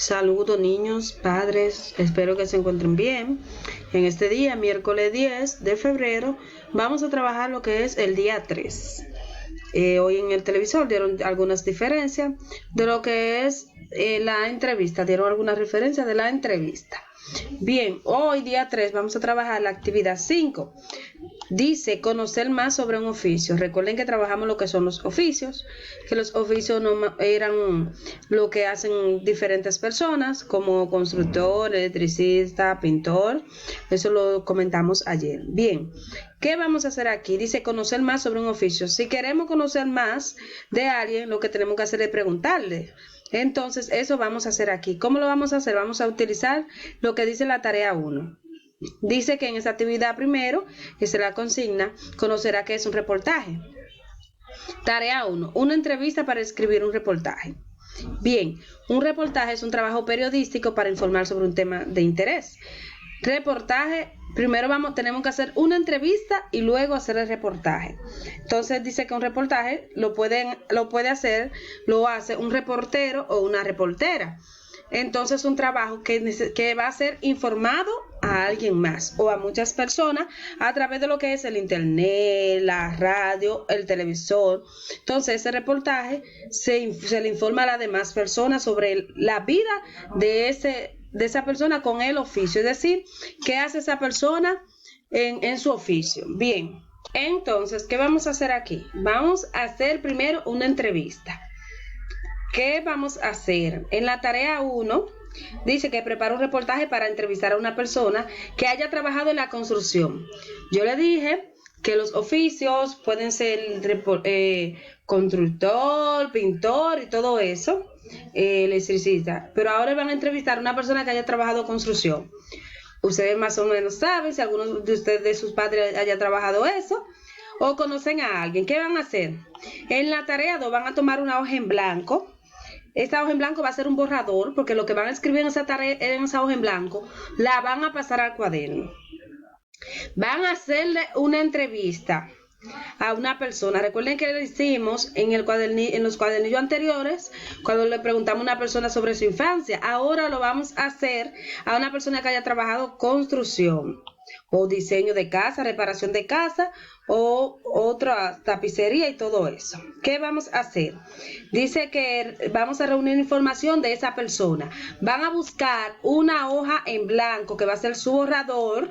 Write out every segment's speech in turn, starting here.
Saludos niños, padres, espero que se encuentren bien. En este día, miércoles 10 de febrero, vamos a trabajar lo que es el día 3. Hoy en el televisor dieron algunas diferencias de lo que es la entrevista, dieron algunas referencias de la entrevista. Bien, hoy día 3 vamos a trabajar la actividad 5. Dice conocer más sobre un oficio. Recuerden que trabajamos lo que son los oficios, que los oficios no eran lo que hacen diferentes personas, como constructor, electricista, pintor. Eso lo comentamos ayer. Bien, ¿qué vamos a hacer aquí? Dice conocer más sobre un oficio. Si queremos conocer más de alguien, lo que tenemos que hacer es preguntarle. Entonces, eso vamos a hacer aquí. ¿Cómo lo vamos a hacer? Vamos a utilizar lo que dice la tarea 1. Dice que en esta actividad primero, que se la consigna, conocerá qué es un reportaje. Tarea 1. Una entrevista para escribir un reportaje. Bien, un reportaje es un trabajo periodístico para informar sobre un tema de interés. Reportaje, primero tenemos que hacer una entrevista y luego hacer el reportaje. Entonces dice que un reportaje lo hace un reportero o una reportera. Entonces un trabajo que va a ser informado a alguien más o a muchas personas a través de lo que es el internet, la radio, el televisor. Entonces ese reportaje se le informa a las demás personas sobre la vida de esa persona con el oficio, es decir, qué hace esa persona en su oficio. Bien, entonces, ¿qué vamos a hacer aquí? Vamos a hacer primero una entrevista. ¿Qué vamos a hacer? En la tarea 1 dice que prepara un reportaje para entrevistar a una persona que haya trabajado en la construcción. Yo le dije que los oficios pueden ser constructor, pintor y todo eso, electricista. Pero ahora van a entrevistar a una persona que haya trabajado construcción. Ustedes más o menos saben si alguno de ustedes, de sus padres, haya trabajado eso o conocen a alguien. ¿Qué van a hacer? En la tarea 2 van a tomar una hoja en blanco. Esta hoja en blanco va a ser un borrador, porque lo que van a escribir en esa hoja en blanco, la van a pasar al cuaderno. Van a hacerle una entrevista a una persona. Recuerden que lo hicimos en los cuadernillos anteriores, cuando le preguntamos a una persona sobre su infancia. Ahora lo vamos a hacer a una persona que haya trabajado construcción, o diseño de casa, reparación de casa, o otra tapicería y todo eso. ¿Qué vamos a hacer? Dice que vamos a reunir información de esa persona. Van a buscar una hoja en blanco que va a ser su borrador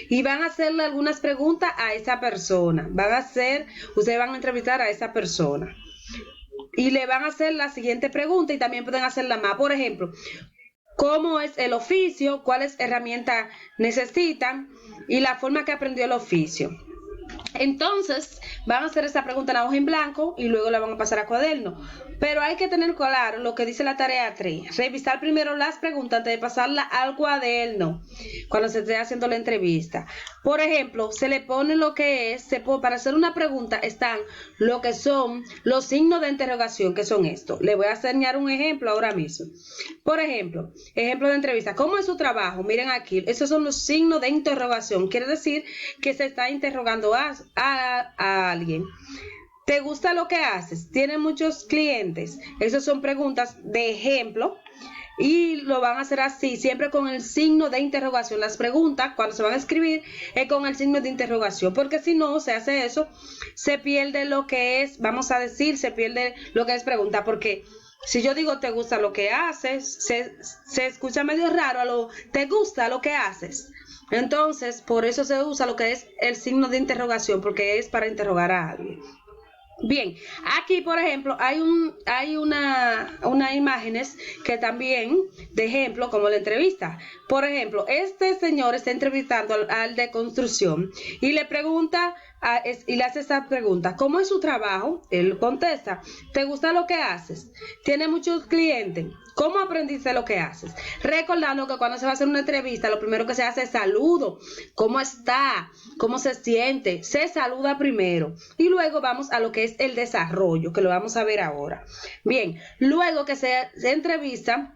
y van a hacerle algunas preguntas a esa persona. Ustedes van a entrevistar a esa persona y le van a hacer la siguiente pregunta, y también pueden hacerla más. Por ejemplo, ¿cómo es el oficio? ¿Cuáles herramientas necesitan? Y la forma que aprendió el oficio. Entonces van a hacer esa pregunta en la hoja en blanco y luego la van a pasar a cuaderno. Pero hay que tener claro lo que dice la tarea 3. Revisar primero las preguntas antes de pasarla al cuaderno cuando se esté haciendo la entrevista. Por ejemplo, se le pone lo que es, para hacer una pregunta están lo que son los signos de interrogación, que son estos. Le voy a enseñar un ejemplo ahora mismo. Por ejemplo, ejemplo de entrevista. ¿Cómo es su trabajo? Miren aquí, esos son los signos de interrogación. Quiere decir que se está interrogando a alguien. ¿Te gusta lo que haces? ¿Tienes muchos clientes? Esas son preguntas de ejemplo y lo van a hacer así, siempre con el signo de interrogación. Las preguntas, cuando se van a escribir, es con el signo de interrogación, porque si no se hace eso, se pierde lo que es, se pierde lo que es pregunta, porque si yo digo ¿te gusta lo que haces? Se escucha medio raro ¿te gusta lo que haces? Entonces, por eso se usa lo que es el signo de interrogación, porque es para interrogar a alguien. Bien, aquí por ejemplo hay unas imágenes que también de ejemplo como la entrevista. Por ejemplo, este señor está entrevistando al de construcción y le pregunta y le hace esta pregunta: ¿cómo es su trabajo? Él contesta: ¿te gusta lo que haces? ¿Tiene muchos clientes? ¿Cómo aprendiste lo que haces? Recordando que cuando se va a hacer una entrevista, lo primero que se hace es saludo. ¿Cómo está? ¿Cómo se siente? Se saluda primero. Y luego vamos a lo que es el desarrollo, que lo vamos a ver ahora. Bien, luego que se entrevista,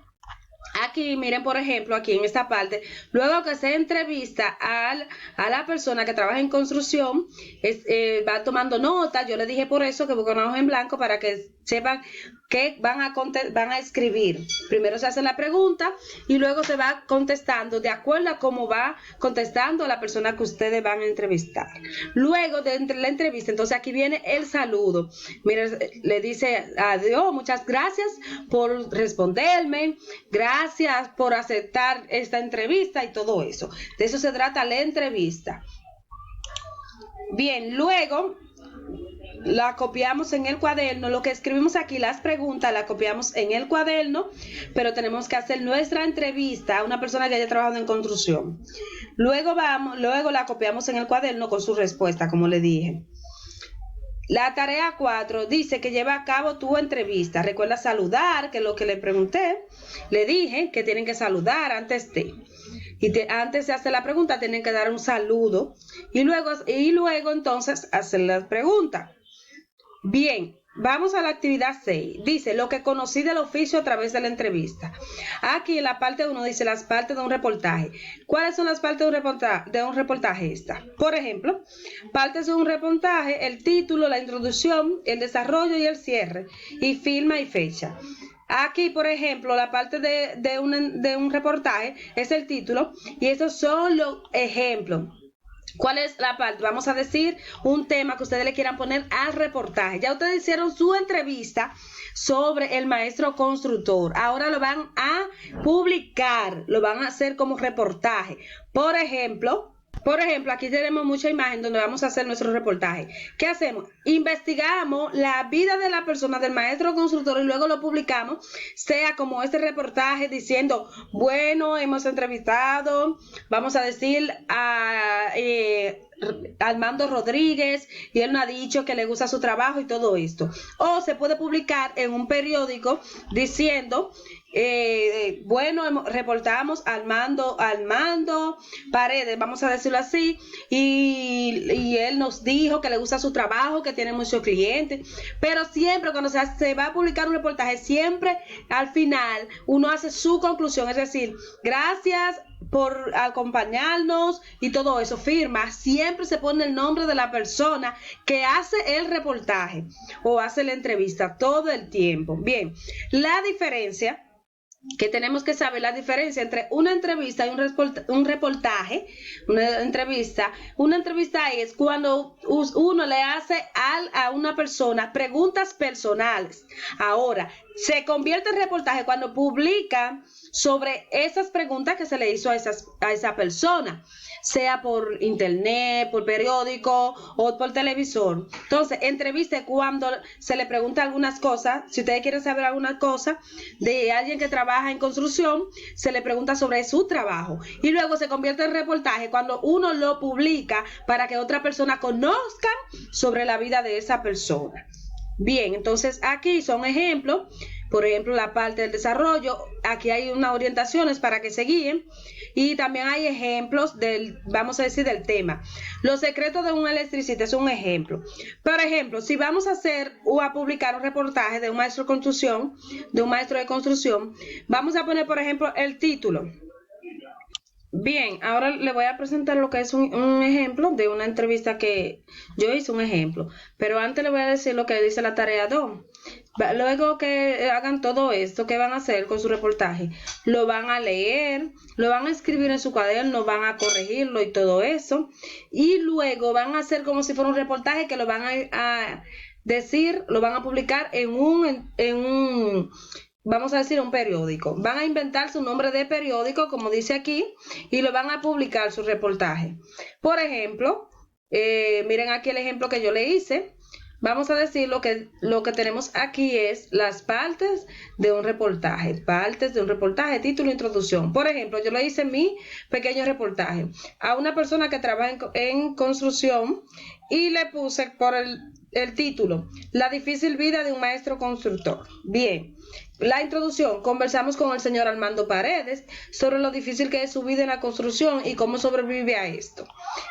aquí miren, por ejemplo, aquí en esta parte, luego que se entrevista a la persona que trabaja en construcción, va tomando nota. Yo le dije por eso que busque una hoja en blanco para que sepan que van a escribir. Primero se hace la pregunta y luego se va contestando de acuerdo a cómo va contestando la persona que ustedes van a entrevistar. Luego de la entrevista, entonces aquí viene el saludo. Mira, le dice adiós, muchas gracias por responderme, gracias por aceptar esta entrevista y todo eso. De eso se trata la entrevista. Bien, luego la copiamos en el cuaderno, lo que escribimos aquí, las preguntas, la copiamos en el cuaderno, pero tenemos que hacer nuestra entrevista a una persona que haya trabajado en construcción. Luego la copiamos en el cuaderno con su respuesta, como le dije. La tarea 4 dice que lleva a cabo tu entrevista. Recuerda saludar, que es lo que le pregunté. Le dije que tienen que saludar antes de. Antes de hacer la pregunta tienen que dar un saludo y luego entonces hacer la pregunta. Bien, vamos a la actividad 6. Dice, lo que conocí del oficio a través de la entrevista. Aquí en la parte 1 dice las partes de un reportaje. ¿Cuáles son las partes de un reportaje esta? Por ejemplo, partes de un reportaje, el título, la introducción, el desarrollo y el cierre, y firma y fecha. Aquí, por ejemplo, la parte de un reportaje es el título y esos son los ejemplos. ¿Cuál es la parte? Vamos a decir un tema que ustedes le quieran poner al reportaje. Ya ustedes hicieron su entrevista sobre el maestro constructor. Ahora lo van a publicar, lo van a hacer como reportaje. Por ejemplo, aquí tenemos mucha imagen donde vamos a hacer nuestro reportaje. ¿Qué hacemos? Investigamos la vida de la persona, del maestro constructor, y luego lo publicamos, sea como este reportaje diciendo, bueno, hemos entrevistado, vamos a decir, a Armando Rodríguez, y él nos ha dicho que le gusta su trabajo y todo esto. O se puede publicar en un periódico diciendo, bueno, reportamos Armando Paredes, vamos a decirlo así, y él nos dijo que le gusta su trabajo, que tiene muchos clientes, pero siempre cuando se va a publicar un reportaje, siempre al final uno hace su conclusión, es decir, gracias por acompañarnos y todo eso, firma, siempre se pone el nombre de la persona que hace el reportaje o hace la entrevista todo el tiempo. Bien, la diferencia que tenemos que saber, la diferencia entre una entrevista y un reportaje. Una entrevista es cuando uno le hace a una persona preguntas personales. Ahora, se convierte en reportaje cuando publica sobre esas preguntas que se le hizo a esa persona, sea por internet, por periódico o por televisor. Entonces, entrevista cuando se le pregunta algunas cosas. Si ustedes quieren saber alguna cosa de alguien que trabaja en construcción, se le pregunta sobre su trabajo. Y luego se convierte en reportaje cuando uno lo publica para que otra persona conozca sobre la vida de esa persona. Bien, entonces aquí son ejemplos. Por ejemplo, la parte del desarrollo, aquí hay unas orientaciones para que se guíen y también hay ejemplos vamos a decir, del tema. Los secretos de un electricista es un ejemplo. Por ejemplo, si vamos a hacer o a publicar un reportaje de un maestro de construcción, vamos a poner, por ejemplo, el título. Bien, ahora le voy a presentar lo que es un ejemplo de una entrevista que yo hice, un ejemplo. Pero antes le voy a decir lo que dice la tarea 2. Luego que hagan todo esto, ¿qué van a hacer con su reportaje? Lo van a leer, lo van a escribir en su cuaderno, van a corregirlo y todo eso. Y luego van a hacer como si fuera un reportaje que lo van a decir, lo van a publicar en un vamos a decir, un periódico. Van a inventar su nombre de periódico, como dice aquí, y lo van a publicar su reportaje. Por ejemplo, miren aquí el ejemplo que yo le hice. Vamos a decir lo que tenemos aquí es las partes de un reportaje. Partes de un reportaje, título, introducción. Por ejemplo, yo le hice mi pequeño reportaje a una persona que trabaja en construcción y le puse por el título, La difícil vida de un maestro constructor. Bien. La introducción, conversamos con el señor Armando Paredes sobre lo difícil que es su vida en la construcción y cómo sobrevive a esto.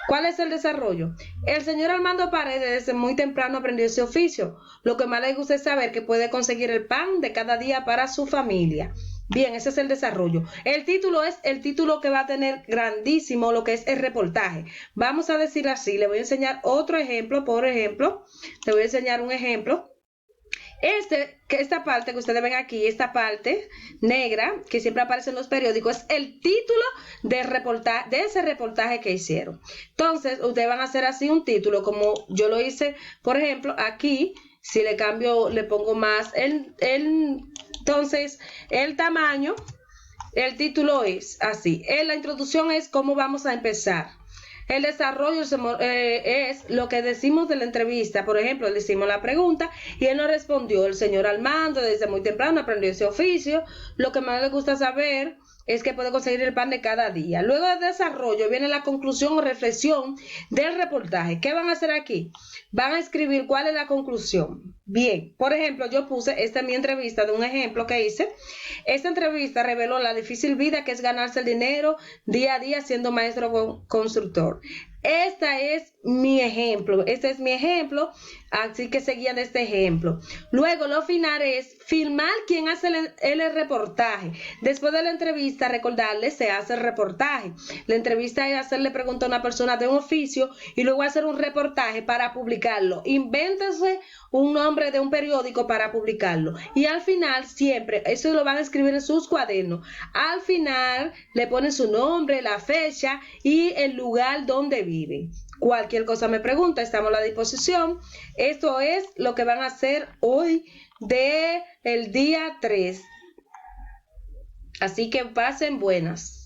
¿Cuál es el desarrollo? El señor Armando Paredes desde muy temprano aprendió ese oficio. Lo que más le gusta es saber que puede conseguir el pan de cada día para su familia. Bien, ese es el desarrollo. El título es el título que va a tener grandísimo lo que es el reportaje. Vamos a decir así, le voy a enseñar otro ejemplo, por ejemplo, le voy a enseñar un ejemplo. Esta parte que ustedes ven aquí, esta parte negra que siempre aparece en los periódicos, es el título de ese reportaje que hicieron. Entonces, ustedes van a hacer así un título, como yo lo hice, por ejemplo, aquí, si le cambio, le pongo más entonces, el tamaño, el título es así. La introducción es cómo vamos a empezar. El desarrollo es lo que decimos de la entrevista. Por ejemplo, le hicimos la pregunta y él nos respondió: el señor Armando desde muy temprano aprendió ese oficio. Lo que más le gusta saber es que puede conseguir el pan de cada día. Luego del desarrollo viene la conclusión o reflexión del reportaje. ¿Qué van a hacer aquí? Van a escribir cuál es la conclusión. Bien, por ejemplo, yo puse esta en mi entrevista de un ejemplo que hice. Esta entrevista reveló la difícil vida que es ganarse el dinero día a día siendo maestro constructor. Este es mi ejemplo, así que seguían de este ejemplo. Luego lo final es filmar quién hace el reportaje. Después de la entrevista, recordarle, se hace el reportaje. La entrevista es hacerle pregunta a una persona de un oficio y luego hacer un reportaje para publicarlo. Invéntense un nombre de un periódico para publicarlo. Y al final, siempre, eso lo van a escribir en sus cuadernos. Al final, le ponen su nombre, la fecha y el lugar donde viven. Cualquier cosa me pregunta, estamos a la disposición. Esto es lo que van a hacer hoy del día 3. Así que pasen buenas.